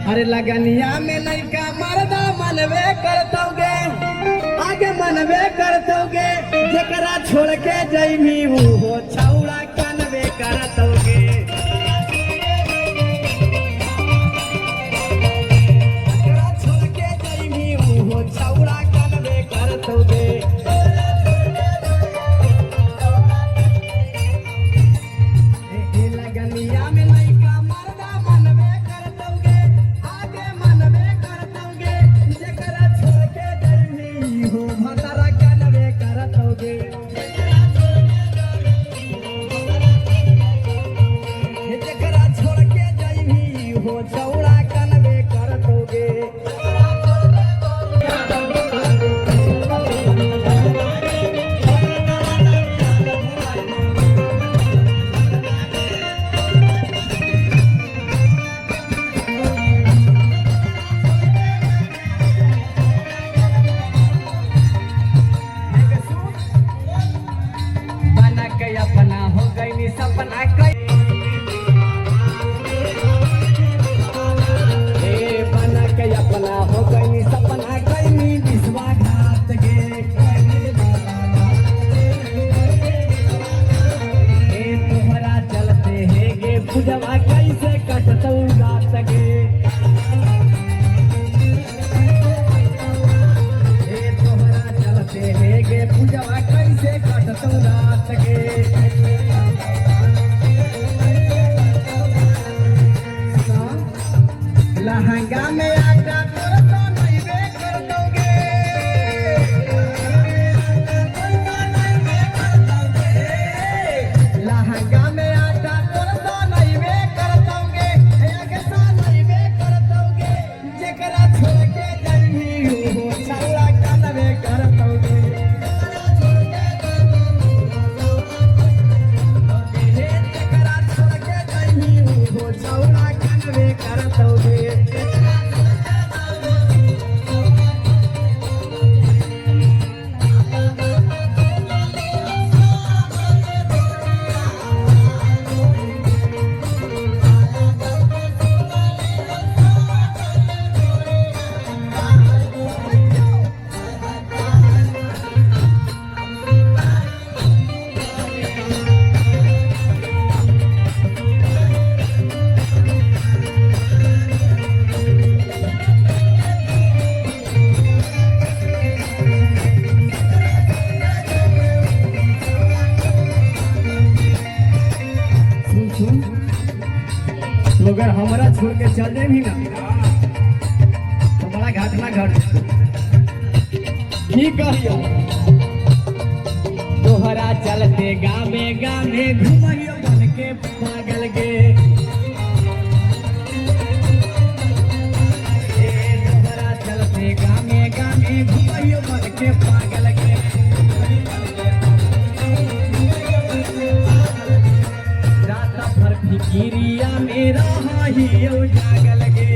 अरे लगनिया में लइका मर्दा मनवे करतोगे, आगे मनवे करतोगे, जकरा छोड़ के जइमी वो छौड़ा कनवे करतोगे। जकरा छोड़ के जइमी वो छौड़ा कनवे करतोगे। लगनिया में लइका मर्दा मनवे करतोगे, आगे मनवे करतोगे, जकरा छोड़ के जइमी हो भतरा कनवे करतोगे। जकरा छोड़ के जइमी हो छौड़ा कनवे करतोगे। अपना हो गई सपना कई बना के अपना हो गई सपना कई विश्वासघात गे। तोहरा चलते है गे पूजवा कैसे कटतौ रात गे। तोहरा चलते है गे पूजवा कैसे कटतौ रात गे। लहंगा में आटा तो नइबे करतोगे, लहंगा में आटा तो नइबे करतोगे, आगे सा नइबे करतोगे, जकरा छोड़ के जइमी हो छौड़ा कनवे करतोगे। जकरा छोड़ के जइमी हो छौड़ा कनवे करतोगे। अगर हमरा छोड़ के चल दे भी ना तो बड़ा घटना घट ठीक कहियो। तोहरा चलते गावे गावे घुमैयो बन के पागल गे। तोहरा चलते गावे गावे घुमैयो बन के पागल गे। रात भर फिकिरिया में रहियो जागल गे।